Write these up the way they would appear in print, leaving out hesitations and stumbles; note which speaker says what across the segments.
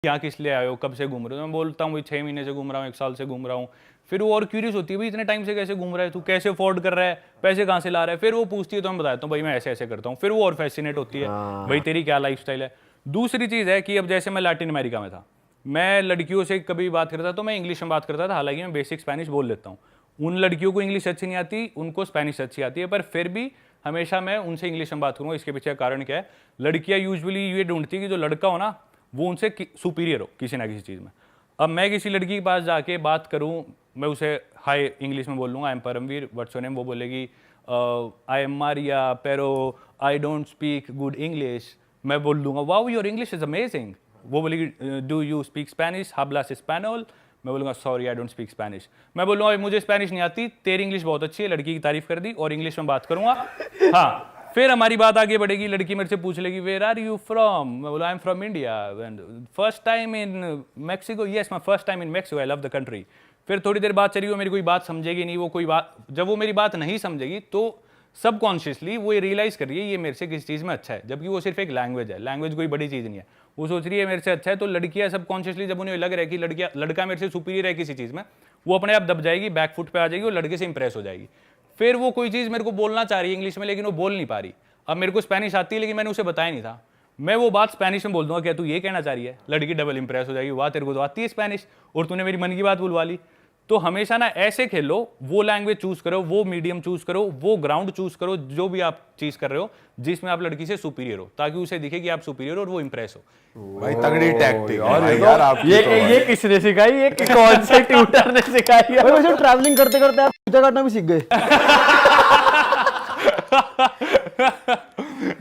Speaker 1: यहाँ किस लिए आए हो, कब से घूम रहे हो? मैं बोलता हूँ भाई 6 महीने से घूम रहा हूँ, 1 साल से घूम रहा हूँ। फिर वो और क्यूरियस होती है, भाई इतने टाइम से कैसे घूम रहा है तू, कैसे अफोर्ड कर रहा है, पैसे कहाँ से ला रहा है? फिर वो पूछती है तो मैं बताता हूँ भाई मैं ऐसे ऐसे करता हूँ। फिर वो और फैसिनेट होती है, भाई तेरी क्या लाइफस्टाइल है। दूसरी चीज़ है कि अब जैसे मैं लैटिन अमेरिका में था, मैं लड़कियों से कभी बात करता तो मैं इंग्लिश में बात करता था, हालांकि मैं बेसिक स्पेनिश बोल लेता हूँ। उन लड़कियों को इंग्लिश अच्छी नहीं आती, उनको स्पेनिश अच्छी आती है, पर फिर भी हमेशा मैं उनसे इंग्लिश में बात करूँगा। इसके पीछे कारण क्या है? लड़कियाँ यूजुअली ये ढूंढती है कि जो लड़का हो ना वो उनसे सुपीरियर हो किसी ना किसी चीज़ में। अब मैं किसी लड़की के पास जाके बात करूं, मैं उसे हाय इंग्लिश में बोल लूँगा, I am Paramvir, what's your name, वो बोलेगी I am Maria Pero, I don't speak good English. मैं बोल दूंगा wow your English is amazing. वो बोलेगी डू यू स्पीक स्पेनिश, हाब्लास स्पेनोल। मैं बोलूँगा sorry I don't speak Spanish. मैं बोलूँगा मुझे स्पेनिश नहीं आती, तेरी इंग्लिश बहुत अच्छी है, लड़की की तारीफ कर दी और इंग्लिश में बात करूँगा। हाँ, फिर हमारी बात आगे बढ़ेगी, लड़की मेरे से पूछ लेगी वेयर आर यू फ्रॉम। मैं बोला I am from India, first time in Mexico, yes my first time in Mexico, I love the country. फिर थोड़ी देर बात चली, वो मेरी कोई बात समझेगी नहीं, वो कोई बात, जब वो मेरी बात नहीं समझेगी तो सबकॉन्शियसली वो ये रियलाइज कर रही है ये मेरे से किसी चीज़ में अच्छा है, जबकि वो सिर्फ एक लैंग्वेज है, लैंग्वेज कोई बड़ी चीज़ नहीं है। वो सोच रही है मेरे से अच्छा है, तो लड़कियां सबकॉन्शियसली जब उन्हें लग रहा है कि लड़का मेरे से सुपीरियर है किसी चीज़ में, वो अपने आप दब जाएगी, बैक फुट पे आ जाएगी और लड़के से इंप्रेस हो जाएगी। फिर वो कोई चीज़ मेरे को बोलना चाह रही है इंग्लिश में, लेकिन वो बोल नहीं पा रही। अब मेरे को स्पेनिश आती है लेकिन मैंने उसे बताया नहीं था, मैं वो बात स्पेनिश में बोल दूंगा, क्या तू ये कहना चाह रही है? लड़की डबल इंप्रेस हो जाएगी, वाह तेरे को तो आती है स्पेनिश और तूने मेरी मन की बात बुलवा ली। तो हमेशा ना ऐसे खेलो, वो लैंग्वेज चूज करो, वो मीडियम चूज करो, वो ग्राउंड चूज करो, जो भी आप चीज कर रहे हो जिसमें आप लड़की से सुपीरियर हो, ताकि उसे दिखे कि आप सुपीरियर हो और वो इंप्रेस हो।
Speaker 2: भाई तगड़ी टैक्टिक है यार आप।
Speaker 3: ये किसने सिखाई? ये कौन से ट्यूटर ने सिखाई है?
Speaker 4: वैसे ट्रैवलिंग करते करते आप पूजा काटना भी सीख गए।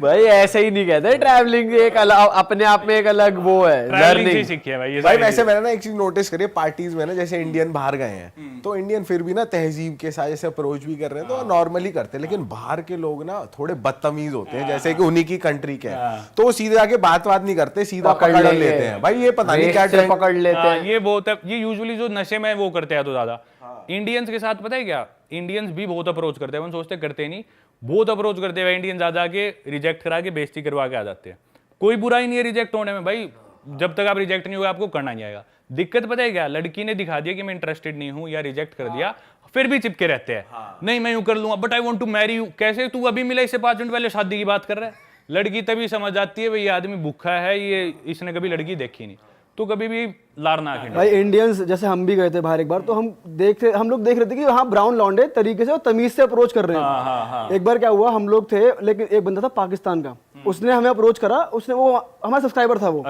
Speaker 3: भाई ऐसे ही नहीं कहते, ट्रैवलिंग एक अलग अपने आप में एक अलग वो है, लर्निंग
Speaker 1: सीखी है भाई ये
Speaker 2: भाई। वैसे मैंने ना एक चीज नोटिस करी है पार्टीज में ना, जैसे इंडियन बाहर गए हैं तो इंडियन फिर भी ना तहजीब के साथ जैसे अप्रोच भी कर रहे हैं तो नॉर्मली करते हैं, लेकिन बाहर के लोग ना थोड़े बदतमीज होते हैं, जैसे कि उन्हीं की कंट्री के हैं तो वो सीधे आके बात नहीं करते, सीधा पकड़ लेते हैं। भाई ये पता नहीं क्या
Speaker 3: पकड़ लेते हैं।
Speaker 1: ये बहुत है, ये यूजुअली जो नशे में वो करते हैं तो ज्यादा इंडियंस के साथ, पता है क्या, इंडियंस भी बहुत अप्रोच करते हैं, हम सोचते करते नहीं, बहुत अप्रोच करते हैं इंडियन, ज्यादा के रिजेक्ट करा के बेइज्जती करवा के आ जाते हैं। कोई बुराई नहीं है रिजेक्ट होने में भाई, जब तक आप रिजेक्ट नहीं होगा आपको करना नहीं आएगा। दिक्कत पता है क्या, लड़की ने दिखा दिया कि मैं इंटरेस्टेड नहीं हूं या रिजेक्ट कर दिया, फिर भी चिपके रहते हैं। नहीं मैं यूं कर लूंगा, but I want to marry you. कैसे? तू अभी मिला इससे 5 मिनट पहले शादी की बात कर रहा है। लड़की तभी समझ जाती है भाई ये आदमी भूखा है, ये इसने कभी लड़की देखी नहीं, तो कभी भी लारना खिंडा।
Speaker 4: भाई इंडियंस जैसे हम भी गए थे बाहर एक बार, तो हम लोग देख रहे थे कि हाँ ब्राउन लौंडे तरीके से और तमीज से अप्रोच कर रहे हैं। एक बार क्या हुआ, हम लोग थे लेकिन एक बंदा था पाकिस्तान का, उसने हमें अप्रोच करा, उसने वो हमारा सब्सक्राइबर था वो,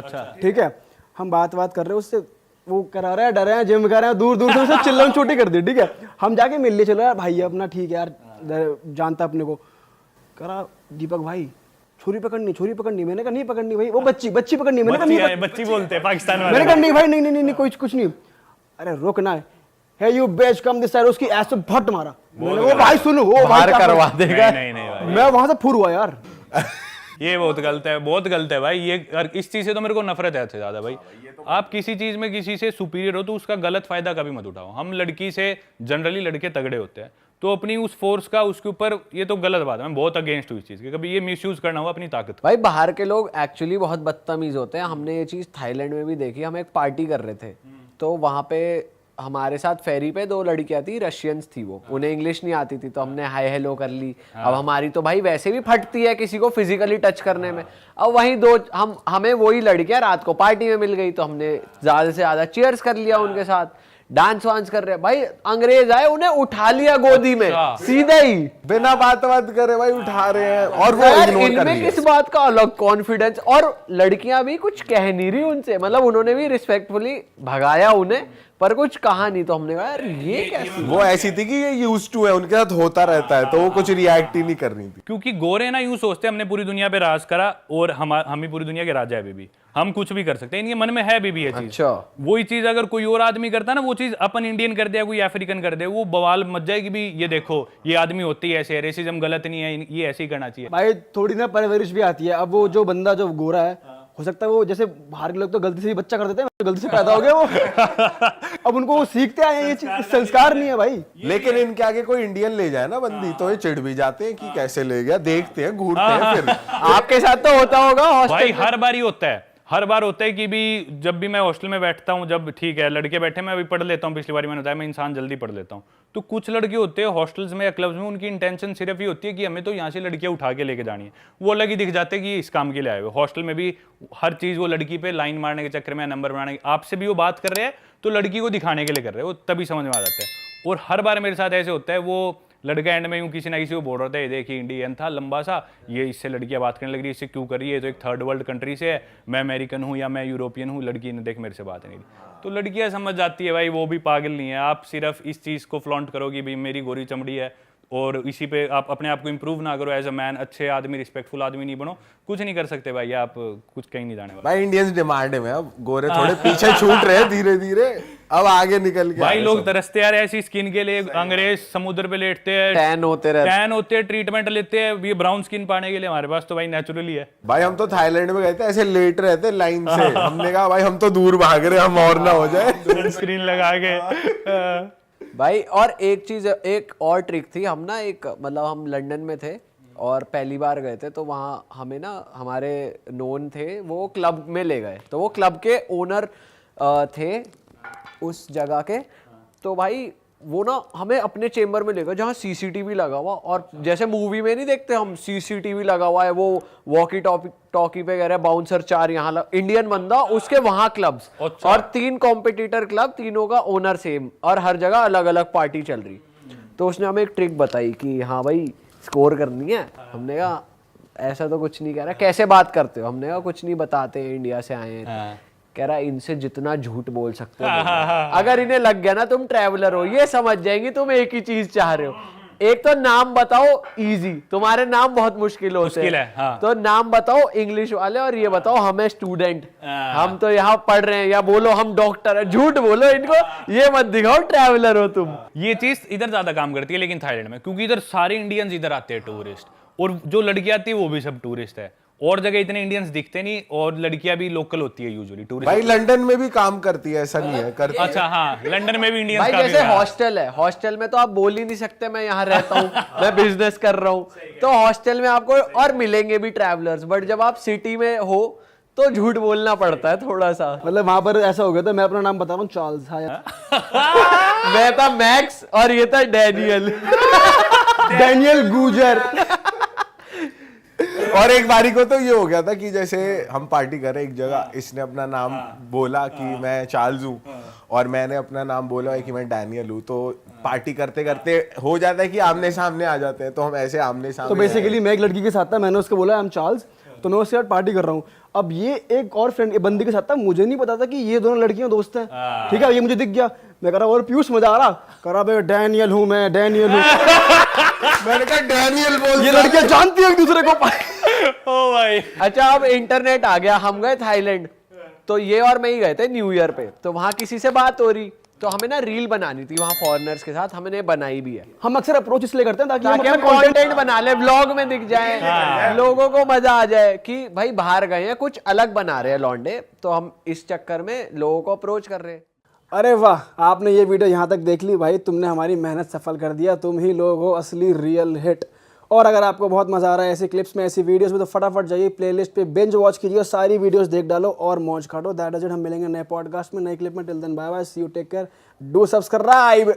Speaker 4: ठीक है, हम बात कर रहे हैं उससे, वो करा रहा है, डर रहे हैं, जिम कर रहे हैं, दूर दूर से उसे चिल्लम छोटी कर दी, ठीक है। हम जाके मिल लिए, चलो यार भाई अपना ठीक है यार, जानता अपने को। करा दीपक भाई छुरी पकड़नी, मैंने कहा नहीं पकड़नी भाई, वो बच्ची पकड़नी, मैंने कहा नहीं,
Speaker 1: बच्ची बोलते हैं पाकिस्तान वाले,
Speaker 4: मैंने कहा नहीं भाई, नहीं कुछ नहीं। अरे रुकना है, हे यू बेच कम दिस साइड, उसकी ऐसे भट मारा, मैंने वो भाई सुनो, वो
Speaker 3: बाहर करवा देगा।
Speaker 1: नहीं भाई,
Speaker 4: मैं वहां से फुर हुआ यार।
Speaker 1: ये बहुत गलत है, बहुत गलत है भाई ये। इस चीज से तो मेरे को नफरत है ज्यादा भाई। आप किसी चीज में किसी से सुपीरियर हो तो उसका गलत फायदा कभी मत उठाओ। हम लड़की से जनरली लड़के तगड़े होते हैं, तो अपनी उस फोर्स का उसके ऊपर, ये तो गलत बात है, मैं बहुत अगेंस्ट हूँ इस चीज के, कभी ये मिसयूज करना हुआ अपनी ताकत।
Speaker 3: भाई बाहर के लोग एक्चुअली बहुत बदतमीज होते हैं, हमने ये चीज थाईलैंड में भी देखी। हम एक पार्टी कर रहे थे तो वहां पे हमारे साथ फेरी पे 2 लड़कियां थी, रशियंस थी, वो उन्हें इंग्लिश नहीं आती थी, तो हमने हाय हेलो कर ली। अब हमारी तो भाई वैसे भी फटती है किसी को फिजिकली टच करने में। अब वहीं हमें वही लड़कियां रात को पार्टी में मिल गई, तो हमने ज्यादा से ज्यादा चीयर्स कर लिया उनके साथ, डांस वांस कर रहे हैं। भाई अंग्रेज आए, उन्हें उठा लिया गोदी में सीधे ही,
Speaker 2: बिना बात करे भाई उठा रहे हैं, और वो
Speaker 3: यार
Speaker 2: इग्नोर कर
Speaker 3: इनमें किस बात का अलग कॉन्फिडेंस। और लड़कियां भी कुछ कह नहीं रही उनसे, मतलब उन्होंने भी रिस्पेक्टफुली भगाया उन्हें, पर कुछ कहा नहीं। तो हमने कहा यार ये कैसी,
Speaker 2: वो ऐसी थी कि ये यूज्ड टू है, उनके साथ होता रहता है, तो वो कुछ रिएक्ट ही नहीं कर रही थी।
Speaker 1: क्योंकि गोरे ना यूं सोचते हैं हमने पूरी दुनिया पे राज करा और हम ही पूरी दुनिया के राजा है, अभी हम कुछ भी कर सकते हैं, इनके मन में है अभी भी ये चीज।
Speaker 3: अच्छा,
Speaker 1: वही चीज अगर कोई और आदमी करता ना, वो चीज अपन इंडियन कर दिया, कोई अफ्रीकन कर दे, वो बवाल मच जाएगी भी, ये देखो ये आदमी होती है ऐसे, रेसिज्म गलत नहीं है, ये ऐसे ही करना चाहिए।
Speaker 4: भाई थोड़ी ना परवरिश भी आती है। अब वो जो बंदा जो गोरा है, हो सकता है वो जैसे बाहर के लोग तो गलती से भी बच्चा कर देते हैं, गलती से पैदा हो गया वो। अब उनको वो सीखते आए हैं, ये चीज संस्कार नहीं है भाई।
Speaker 2: लेकिन इनके आगे कोई इंडियन ले जाए ना बंदी, तो ये चिढ़ भी जाते हैं कि कैसे ले गया, देखते हैं, घूरते हैं। फिर
Speaker 3: आपके साथ तो होता होगा
Speaker 1: भाई, हर बार ही होता है, हर बार होता है कि भी जब भी मैं हॉस्टल में बैठता हूँ, जब ठीक है लड़के बैठे मैं अभी पढ़ लेता हूँ, पिछली बार मैंने बताया मैं इंसान जल्दी पढ़ लेता हूँ, तो कुछ लड़के होते हैं हॉस्टल्स में या क्लब्स में, उनकी इंटेंशन सिर्फ ये होती है कि हमें तो यहाँ से लड़कियाँ उठा के लेके जानी है, वो अलग ही दिख जाते हैं कि इस काम के लिए आए हुए। हॉस्टल में भी हर चीज़ वो लड़की पे लाइन मारने के चक्कर में, नंबर बनाने के, आपसे भी वो बात कर रहे हैं तो लड़की को दिखाने के लिए कर रहे हैं, वो तभी समझ में आ जाता है। और हर बार मेरे साथ ऐसे होता है, वो लड़का एंड में यूँ किसी ना किसी को बोल रहा था, ये देखिए इंडियन था लंबा सा, ये इससे लड़कियां बात करने लग रही है, इससे क्यों कर रही है, तो एक थर्ड वर्ल्ड कंट्री से है, मैं अमेरिकन हूँ या मैं यूरोपियन हूँ, लड़की ने देख मेरे से बात नहीं की। तो लड़कियां समझ जाती है भाई वो भी पागल नहीं है, आप सिर्फ इस चीज़ को फ्लॉन्ट करो कि भाई मेरी गोरी चमड़ी है, और इसी पे आप अपने आप को इंप्रूव ना करो, एज अ मैन अच्छे आदमी, रिस्पेक्टफुल आदमी नहीं बनो, कुछ नहीं कर सकते भाई, आप कुछ कहीं नहीं जाने वाले।
Speaker 2: भाई इंडियंस डिमांड में अब गोरे थोड़े पीछे छूट रहे हैं धीरे धीरे, अब आगे निकल के
Speaker 1: भाई लोग तरसते आ रहे हैं ऐसी स्किन के लिए, अंग्रेज समुद्र पे लेटते हैं,
Speaker 3: टैन होते
Speaker 1: हैं, ट्रीटमेंट लेते हैं ये ब्राउन स्किन पाने के लिए, हमारे पास तो भाई नेचुरली है।
Speaker 2: भाई हम तो थाईलैंड में गए थे, ऐसे लेट रहे थे लाइन से, हमने कहा भाई हम तो दूर भाग रहे, हम और ना हो जाए
Speaker 1: स्क्रीन लगा के।
Speaker 3: भाई। और एक चीज, एक और ट्रिक थी, हम ना एक मतलब हम लंदन में थे और पहली बार गए थे, तो वहाँ हमें ना हमारे नोन थे, वो क्लब में ले गए, तो वो क्लब के ओनर थे उस जगह के, तो भाई वो ना हमें अपने चेम्बर में ले गए जहाँ सीसीटीवी लगा हुआ, और जैसे मूवी में नहीं देखते हम सीसीटीवी लगा हुआ है, वो वॉकी टॉकी पे कह रहे बाउंसर 4 यहाँ इंडियन बंदा, उसके वहाँ क्लब्स और 3 कॉम्पिटिटर क्लब, तीनों का ओनर सेम, और हर जगह अलग अलग पार्टी चल रही। तो उसने हमें एक ट्रिक बताई कि हाँ भाई स्कोर करनी है। हमने कहा ऐसा तो कुछ नहीं कह रहा, कैसे बात करते हो? हमने कहा कुछ नहीं बताते, इंडिया से आए हैं। कह रहा इनसे जितना झूठ बोल सकते हो अगर इन्हें लग गया ना तुम ट्रैवलर हो, ये समझ जाएंगे तुम एक ही चीज चाह रहे हो, एक तो नाम बताओ इजी, तुम्हारे नाम बहुत मुश्किल होते हैं,
Speaker 1: हाँ।
Speaker 3: तो नाम बताओ इंग्लिश वाले, और ये बताओ हमें स्टूडेंट, हम तो यहाँ पढ़ रहे हैं, या बोलो हम डॉक्टर है, झूठ बोलो इनको, ये मत दिखाओ ट्रैवलर हो तुम।
Speaker 1: ये चीज इधर ज्यादा काम करती है लेकिन थाईलैंड में, क्योंकि इधर सारे इंडियंस इधर आते हैं टूरिस्ट, और जो लड़कियां आती है वो भी सब टूरिस्ट है, और जगह इतने इंडियंस दिखते नहीं, और लड़कियां भी लोकल होती है यूजुअली टूरिस्ट।
Speaker 2: भाई लंदन में भी काम करती है, ऐसा नहीं है करती।
Speaker 1: अच्छा हाँ, लंदन में भी इंडियंस
Speaker 3: भाई
Speaker 1: काफी
Speaker 3: जैसे
Speaker 1: है।
Speaker 3: हॉस्टल है, हॉस्टल में तो आप बोल ही नहीं सकते मैं यहाँ रहता हूँ मैं बिजनेस कर रहा हूँ, तो हॉस्टल में आपको और मिलेंगे भी ट्रैवलर्स, बट जब आप सिटी में हो तो झूठ बोलना पड़ता है थोड़ा सा।
Speaker 4: मतलब वहां पर ऐसा हो गया था, मैं अपना नाम बता रहा हूँ चार्ल्स, हाँ
Speaker 3: मैं था मैक्स और ये था डैनियल
Speaker 4: डैनियल गूजर।
Speaker 2: और एक बारी को तो ये हो गया था कि जैसे हम पार्टी कर रहे एक जगह, इसने अपना नाम बोला कि मैं चार्ल्स हूँ, और मैंने अपना नाम बोला है कि मैं डैनियल हूँ, तो पार्टी करते करते हो जाता है कि आमने सामने आ जाते हैं, तो हम ऐसे आमने सामने।
Speaker 4: तो बेसिकली मैं एक लड़की के साथ था, मैंने उसको बोला आई एम चार्ल्स, तो मैं उसके साथ पार्टी कर रहा हूँ। अब ये एक और फ्रेंड बंदी के साथ था, मुझे नहीं पता था कि ये दोनों लड़कियां दोस्त हैं, ठीक है, ये मुझे दिख गया, मैं कह रहा और पीयूष मजा आ रहा, कह रहा भाई डैनियल हूँ मैं, डैनियल हूँ
Speaker 2: मैंने कहा डैनियल बोल,
Speaker 4: ये लड़कियां जानती है एक दूसरे को
Speaker 1: ओ भाई।
Speaker 3: अच्छा अब इंटरनेट आ गया, हम गए थाईलैंड, तो ये और मैं ही गए थे न्यू ईयर पे, तो वहां किसी से बात हो रही, तो हमें ना रील बनानी थी वहां फॉरेनर्स के साथ, हमने बनाई भी है,
Speaker 4: हम अक्सर अप्रोच इसलिए करते हैं ताकि
Speaker 3: हम कंटेंट बना ले, व्लॉग में दिख जाए, लोगों को मजा आ जाए कि भाई बाहर गए हैं, कुछ अलग बना रहे हैं लौंडे, तो हम इस चक्कर में लोगों को अप्रोच कर रहे हैं।
Speaker 4: अरे वाह, आपने ये वीडियो यहाँ तक देख ली भाई, तुमने हमारी मेहनत सफल कर दिया, तुम ही लोग हो असली रियल हिट। और अगर आपको बहुत मजा आ रहा है ऐसे क्लिप्स में, ऐसी वीडियोस में, तो फटाफट जाइए प्लेलिस्ट पे बिंज वॉच कीजिए, सारी वीडियोस देख डालो और मौज काटो। दैट इज इट, हम मिलेंगे नए पॉडकास्ट में, नए क्लिप में। Till then bye bye, see you, take care, do subscribe.